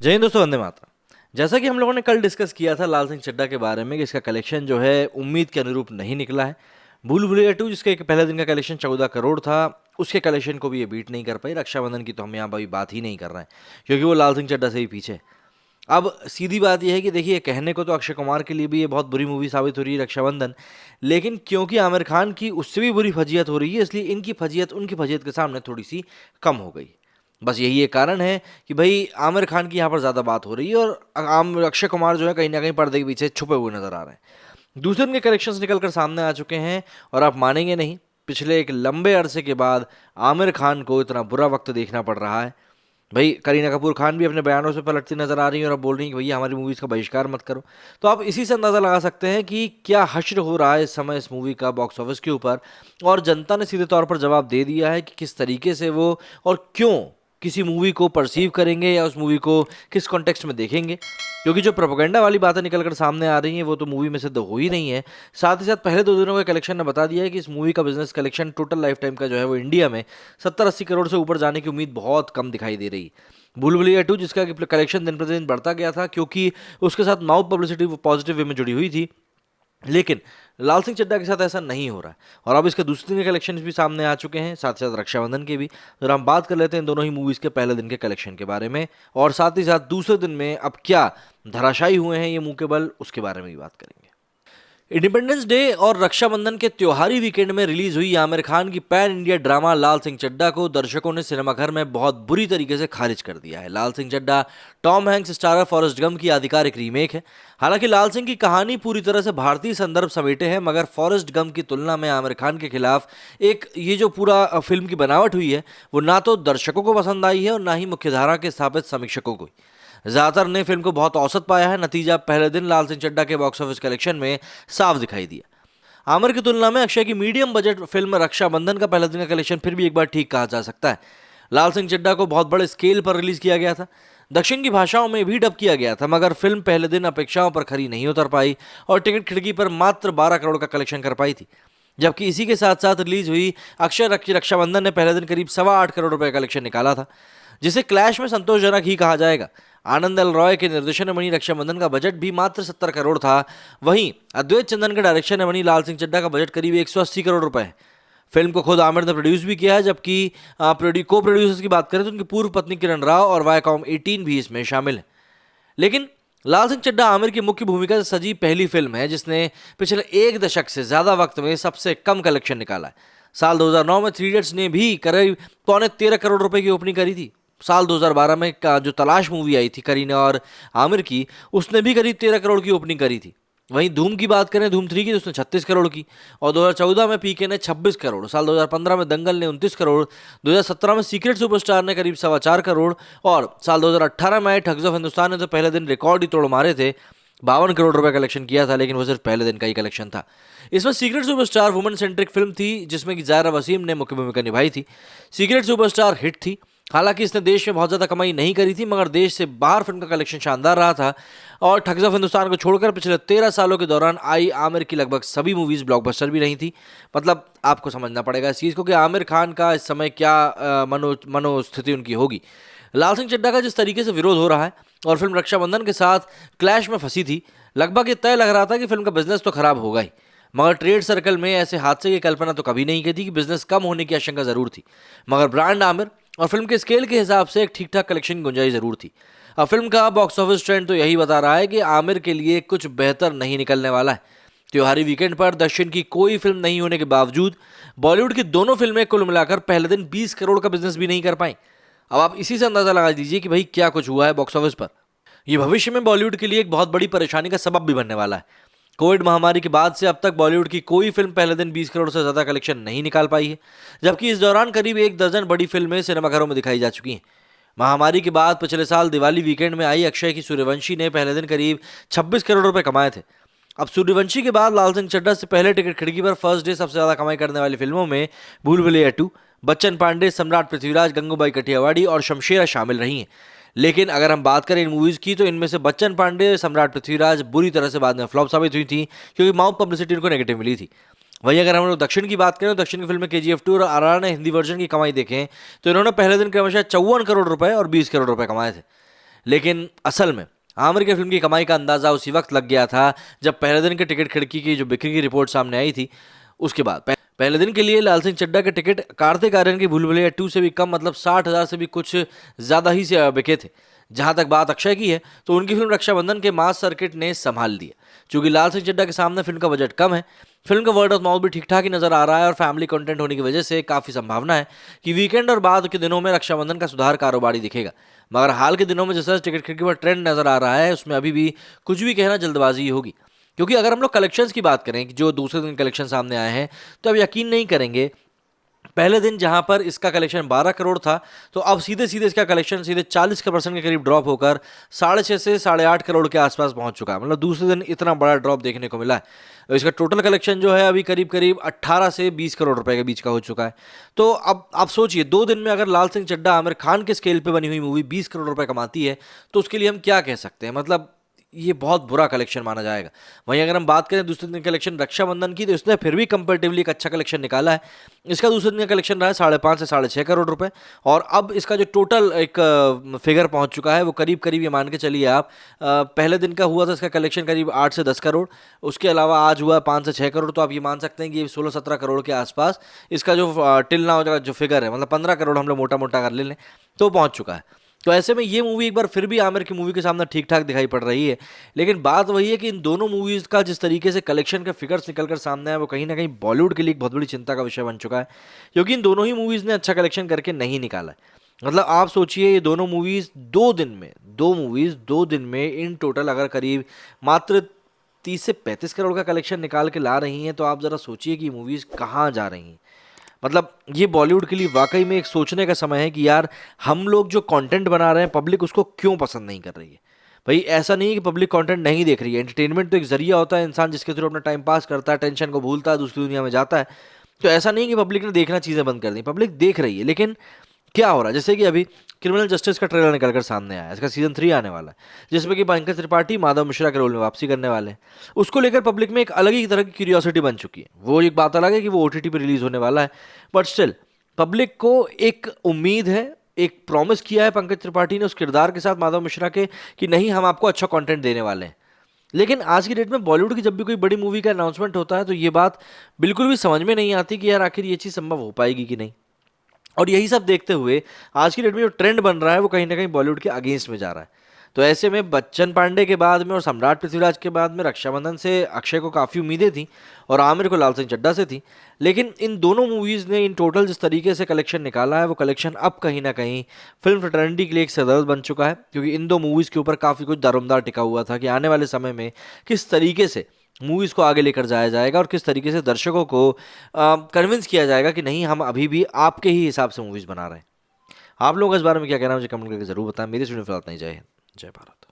जय हिंद दोस्तों, वंदे मातरम। जैसा कि हम लोगों ने कल डिस्कस किया था लाल सिंह चड्ढा के बारे में कि इसका कलेक्शन जो है उम्मीद के अनुरूप नहीं निकला है। भूल भुलैया 2 जिसका एक पहले दिन का कलेक्शन 14 करोड़ था, उसके कलेक्शन को भी ये बीट नहीं कर पाई। रक्षाबंधन की तो हम यहाँ अभी बात ही नहीं कर रहे हैं क्योंकि वो लाल सिंह चड्ढा से ही पीछे है। अब सीधी बात यह है कि देखिए, कहने को तो अक्षय कुमार के लिए भी ये बहुत बुरी मूवी साबित हो रही है रक्षाबंधन, लेकिन क्योंकि आमिर खान की उससे भी बुरी फजीयत हो रही है, इसलिए इनकी फजीयत उनकी फजीयत के सामने थोड़ी सी कम हो गई। बस यही एक कारण है कि भाई आमिर खान की यहाँ पर ज़्यादा बात हो रही है और आम अक्षय कुमार जो है कहीं ना कहीं पर्दे के पीछे छुपे हुए नजर आ रहे हैं। दूसरे दिन के कलेक्शंस निकल कर सामने आ चुके हैं और आप मानेंगे नहीं, पिछले एक लंबे अरसे के बाद आमिर खान को इतना बुरा वक्त देखना पड़ रहा है। भाई करीना कपूर खान भी अपने बयानों से पलटती नजर आ रही है और अब बोल रही है कि भैया हमारी मूवीज़ का बहिष्कार मत करो। तो आप इसी से अंदाज़ा लगा सकते हैं कि क्या हश्र हो रहा है इस समय इस मूवी का बॉक्स ऑफिस के ऊपर। और जनता ने सीधे तौर पर जवाब दे दिया है कि किस तरीके से वो और क्यों किसी मूवी को परसीव करेंगे या उस मूवी को किस कॉन्टेक्स्ट में देखेंगे। क्योंकि जो प्रोपेगेंडा वाली बातें निकल कर सामने आ रही हैं वो तो मूवी में सिद्ध हो ही नहीं है। साथ ही साथ पहले 2 दिनों के कलेक्शन ने बता दिया है कि इस मूवी का business collection total life time का जो है वो इंडिया में 70-80 करोड़ से ऊपर जाने की उम्मीद बहुत कम दिखाई दे रही। भूल भुलैया 2 जिसका कलेक्शन दिन प्रतिदिन बढ़ता गया था क्योंकि उसके साथ माउथ पब्लिसिटी पॉजिटिव वे में जुड़ी हुई थी, लेकिन लाल सिंह चड्ढा के साथ ऐसा नहीं हो रहा है। और अब इसके दूसरे दिन के कलेक्शन भी सामने आ चुके हैं, साथ ही साथ रक्षाबंधन के भी। तो हम बात कर लेते हैं दोनों ही मूवीज़ के पहले दिन के कलेक्शन के बारे में, और साथ ही साथ दूसरे दिन में अब क्या धराशायी हुए हैं ये मुंह के बल, उसके बारे में भी बात करेंगे। इंडिपेंडेंस डे और रक्षाबंधन के त्योहारी वीकेंड में रिलीज हुई आमिर खान की पैन इंडिया ड्रामा लाल सिंह चड्ढा को दर्शकों ने सिनेमाघर में बहुत बुरी तरीके से खारिज कर दिया है। Laal Singh Chaddha Tom Hanks starrer Forrest Gump की आधिकारिक रीमेक है। हालांकि लाल सिंह की कहानी पूरी तरह से भारतीय संदर्भ समेटे है, मगर फॉरेस्ट गम की तुलना में आमिर खान के खिलाफ एक ये जो पूरा फिल्म की बनावट हुई है वो ना तो दर्शकों को पसंद आई है और ना ही मुख्यधारा के स्थापित समीक्षकों को। ज्यादातर ने फिल्म को बहुत औसत पाया है। नतीजा पहले दिन लाल सिंह चड्ढा के बॉक्स ऑफिस कलेक्शन में साफ दिखाई दिया। आमिर की तुलना में अक्षय की मीडियम बजट फिल्म रक्षाबंधन का पहले दिन का कलेक्शन फिर भी एक बार ठीक कहा जा सकता है। लाल सिंह चड्ढा को बहुत बड़े स्केल पर रिलीज किया गया था, दक्षिण की भाषाओं में भी डब किया गया था, मगर फिल्म पहले दिन अपेक्षाओं पर खरी नहीं उतर पाई और टिकट खिड़की पर मात्र 12 करोड़ का कलेक्शन कर पाई थी। जबकि इसी के साथ साथ रिलीज हुई अक्षय रक्षाबंधन ने पहले दिन करीब 8.25 करोड़ रुपए का कलेक्शन निकाला था, जिसे क्लैश में संतोषजनक ही कहा जाएगा। आनंद एल रॉय के निर्देशन में बनी रक्षाबंधन का बजट भी मात्र 70 करोड़ था। वहीं अद्वैत चंदन के डायरेक्शन में बनी लाल सिंह चड्ढा का बजट करीब 180 करोड़ रुपए है। फिल्म को खुद आमिर ने प्रोड्यूस भी किया है, जबकि को प्रोड्यूसर्स की बात करें तो उनकी पूर्व पत्नी किरण राव और वायकॉम 18 भी इसमें शामिल है। लेकिन लाल सिंह चड्ढा आमिर की मुख्य भूमिका से सजी पहली फिल्म है जिसने पिछले एक दशक से ज्यादा वक्त में सबसे कम कलेक्शन निकाला है। साल 2009 में 3 इडियट्स ने भी करीब 13.25 करोड़ रुपए की ओपनिंग करी थी। साल 2012 में जो तलाश मूवी आई थी करीना और आमिर की, उसने भी करीब 13 करोड़ की ओपनिंग करी थी। वहीं धूम की बात करें, धूम 3 की, तो उसने 36 करोड़ की, और 2014 में पीके ने 26 करोड़, साल 2015 में दंगल ने 29 करोड़, 2017 में सीक्रेट सुपरस्टार ने करीब 4.25 करोड़, और साल 2018 में ठग्स ऑफ हिंदुस्तान ने तो पहले दिन रिकॉर्ड ही तोड़ मारे थे, 52 करोड़ रुपए कलेक्शन किया था, लेकिन वो सिर्फ पहले दिन का ही कलेक्शन था। इसमें secret superstar women centric film थी जिसमें कि जायरा वसीम ने मुख्य भूमिका निभाई थी। सीक्रेट सुपरस्टार हिट थी, हालांकि इसने देश में बहुत ज़्यादा कमाई नहीं करी थी, मगर देश से बाहर फिल्म का कलेक्शन शानदार रहा था। और ठग्स ऑफ हिंदुस्तान को छोड़कर पिछले 13 सालों के दौरान आई आमिर की लगभग सभी मूवीज़ ब्लॉकबस्टर भी रही थी। मतलब आपको समझना पड़ेगा इस चीज़ को कि आमिर खान का इस समय क्या मनोस्थिति उनकी होगी। लाल सिंह चड्ढा का जिस तरीके से विरोध हो रहा है और फिल्म रक्षाबंधन के साथ क्लैश में फंसी थी, लगभग ये तय लग रहा था कि फिल्म का बिजनेस तो खराब होगा ही, मगर ट्रेड सर्कल में ऐसे हादसे की कल्पना तो कभी नहीं की थी कि बिजनेस कम होने की आशंका जरूर थी, मगर ब्रांड आमिर और फिल्म के स्केल के हिसाब से एक ठीक ठाक कलेक्शन की गुंजाइश जरूर थी। अब फिल्म का बॉक्स ऑफिस ट्रेंड तो यही बता रहा है कि आमिर के लिए कुछ बेहतर नहीं निकलने वाला है। त्योहारी वीकेंड पर दक्षिण की कोई फिल्म नहीं होने के बावजूद बॉलीवुड की दोनों फिल्में कुल मिलाकर पहले दिन 20 करोड़ का बिजनेस भी नहीं कर पाई। अब आप इसी से अंदाजा लगा दीजिए कि भाई क्या कुछ हुआ है बॉक्स ऑफिस पर। यह भविष्य में बॉलीवुड के लिए एक बहुत बड़ी परेशानी का सबब भी बनने वाला है। कोविड महामारी के बाद से अब तक बॉलीवुड की कोई फिल्म पहले दिन 20 करोड़ से ज़्यादा कलेक्शन नहीं निकाल पाई है, जबकि इस दौरान करीब 1 दर्जन बड़ी फिल्में सिनेमाघरों में दिखाई जा चुकी हैं। महामारी के बाद पिछले साल दिवाली वीकेंड में आई अक्षय की सूर्यवंशी ने पहले दिन करीब 26 करोड़ रुपए कमाए थे। अब सूर्यवंशी के बाद लाल सिंह चड्ढा से पहले टिकट खिड़की पर फर्स्ट डे सबसे ज़्यादा कमाई करने वाली फिल्मों में भूल भुलैया 2, बच्चन पांडे, सम्राट पृथ्वीराज, गंगूबाई कठियावाड़ी और शमशेरा शामिल रही हैं। लेकिन अगर हम बात करें इन मूवीज़ की तो इनमें से बच्चन पांडे, सम्राट पृथ्वीराज बुरी तरह से बाद में फ्लॉप साबित हुई थी क्योंकि माउथ पब्लिसिटी उनको नेगेटिव मिली थी। वहीं अगर हम लोग दक्षिण की बात करें तो दक्षिण की फिल्में KGF 2 और RRR ने हिंदी वर्जन की कमाई देखें तो इन्होंने पहले दिन क्रमशः 54 करोड़ रुपए और 20 करोड़ रुपए कमाए थे। लेकिन असल में आमिर की फिल्म की कमाई का अंदाजा उसी वक्त लग गया था जब पहले दिन के टिकट खिड़की की जो बिक्री की रिपोर्ट सामने आई थी। उसके बाद पहले दिन के लिए लाल सिंह चड्ढा के टिकट कार्तिक आर्यन की भूल भुलैया 2 से भी कम, मतलब 60,000 से भी कुछ ज़्यादा ही से बिके थे। जहां तक बात अक्षय की है तो उनकी फिल्म रक्षाबंधन के मास सर्किट ने संभाल दिया। चूंकि लाल सिंह चड्ढा के सामने फिल्म का बजट कम है, फिल्म का वर्ड ऑफ माउथ भी ठीक ठाक ही नजर आ रहा है और फैमिली कंटेंट होने की वजह से काफ़ी संभावना है कि वीकेंड और बाद के दिनों में रक्षाबंधन का सुधार कारोबारी दिखेगा। मगर हाल के दिनों में जैसा टिकट खिड़की पर ट्रेंड नजर आ रहा है उसमें अभी भी कुछ भी कहना जल्दबाजी ही होगी। क्योंकि अगर हम लोग कलेक्शंस की बात करें कि जो दूसरे दिन कलेक्शन सामने आए हैं, तो अब यकीन नहीं करेंगे, पहले दिन जहां पर इसका कलेक्शन 12 करोड़ था तो अब सीधे सीधे इसका कलेक्शन सीधे 40% के करीब ड्रॉप होकर 6.5 से 8.5 करोड़ के आसपास पहुंच चुका है। मतलब दूसरे दिन इतना बड़ा ड्रॉप देखने को मिला है। तो इसका टोटल कलेक्शन जो है अभी करीब करीब 18 से 20 करोड़ रुपए के बीच का हो चुका है। तो अब आप सोचिए, 2 दिन में अगर लाल सिंह चड्ढा आमिर खान के स्केल पे बनी हुई मूवी 20 करोड़ रुपए कमाती है तो उसके लिए हम क्या कह सकते हैं। मतलब ये बहुत बुरा कलेक्शन माना जाएगा। वहीं अगर हम बात करें दूसरे दिन कलेक्शन रक्षाबंधन की, तो इसने फिर भी कंपेरेटिवली एक अच्छा कलेक्शन निकाला है। इसका दूसरे दिन का कलेक्शन रहा है 5.5 से 6.5 करोड़ रुपए और अब इसका जो टोटल एक फिगर पहुंच चुका है वो करीब करीब ये मान के चलिए आप, पहले दिन का हुआ था इसका कलेक्शन करीब 8 से 10 करोड़, उसके अलावा आज हुआ 5 से 6 करोड़। तो आप ये मान सकते हैं कि ये 16-17 करोड़ के आसपास इसका जो टिल नाउ का जो फिगर है, मतलब 15 करोड़ हम लोग मोटा मोटा कर ले लें तो पहुंच चुका है। तो ऐसे में ये मूवी एक बार फिर भी आमिर की मूवी के सामने ठीक ठाक दिखाई पड़ रही है। लेकिन बात वही है कि इन दोनों मूवीज़ का जिस तरीके से कलेक्शन के फिगर्स निकल कर सामने आए वो कहीं ना कहीं बॉलीवुड के लिए एक बहुत बड़ी चिंता का विषय बन चुका है। क्योंकि इन दोनों ही मूवीज़ ने अच्छा कलेक्शन करके नहीं निकाला है। मतलब आप सोचिए, ये दोनों मूवीज़ 2 दिन में इन टोटल अगर करीब मात्र 30 से 35 करोड़ का कलेक्शन निकाल के ला रही हैं, तो आप ज़रा सोचिए कि मूवीज़ कहाँ जा रही हैं। मतलब ये बॉलीवुड के लिए वाकई में एक सोचने का समय है कि यार हम लोग जो कंटेंट बना रहे हैं पब्लिक उसको क्यों पसंद नहीं कर रही है। भाई ऐसा नहीं है कि पब्लिक कंटेंट नहीं देख रही है, एंटरटेनमेंट तो एक जरिया होता है, इंसान जिसके थ्रू अपना टाइम पास करता है, टेंशन को भूलता है, दूसरी दुनिया में जाता है। तो ऐसा नहीं कि पब्लिक ने देखना चीज़ें बंद कर दी, पब्लिक देख रही है। लेकिन क्या हो रहा है, जैसे कि अभी क्रिमिनल जस्टिस का ट्रेलर निकल कर सामने आया है, इसका सीजन 3 आने वाला है जिसमें कि पंकज त्रिपाठी माधव मिश्रा के रोल में वापसी करने वाले हैं। उसको लेकर पब्लिक में एक अलग ही तरह की क्यूरियोसिटी बन चुकी है। वो एक बात अलग है कि वो ओटीटी पर रिलीज होने वाला है, बट स्टिल पब्लिक को एक उम्मीद है, एक प्रॉमिस किया है पंकज त्रिपाठी ने उस किरदार के साथ माधव मिश्रा के कि नहीं हम आपको अच्छा कंटेंट देने वाले हैं। लेकिन आज की डेट में बॉलीवुड की जब भी कोई बड़ी मूवी का अनाउंसमेंट होता है तो ये बात बिल्कुल भी समझ में नहीं आती कि यार आखिर ये चीज़ संभव हो पाएगी कि नहीं। और यही सब देखते हुए आज की डेट में जो ट्रेंड बन रहा है वो कहीं ना कहीं बॉलीवुड के अगेंस्ट में जा रहा है। तो ऐसे में बच्चन पांडे के बाद में और सम्राट पृथ्वीराज के बाद में रक्षाबंधन से अक्षय को काफ़ी उम्मीदें थी और आमिर को लाल सिंह चड्ढा से थी। लेकिन इन दोनों मूवीज़ ने इन टोटल जिस तरीके से कलेक्शन निकाला है वो कलेक्शन अब कहीं ना कहीं फिल्म फ्रेटर्निटी के लिए एक सरदर्द बन चुका है। क्योंकि इन दो मूवीज़ के ऊपर काफ़ी कुछ दारोमदार टिका हुआ था कि आने वाले समय में किस तरीके से मूवीज़ को आगे लेकर जाया जाएगा और किस तरीके से दर्शकों को कन्विंस किया जाएगा कि नहीं हम अभी भी आपके ही हिसाब से मूवीज़ बना रहे हैं। आप लोग इस बारे में क्या कहना है मुझे कमेंट करके जरूर बताएं। मेरी स्टूडियो फिलहाल नहीं, जय हिंद, जय भारत।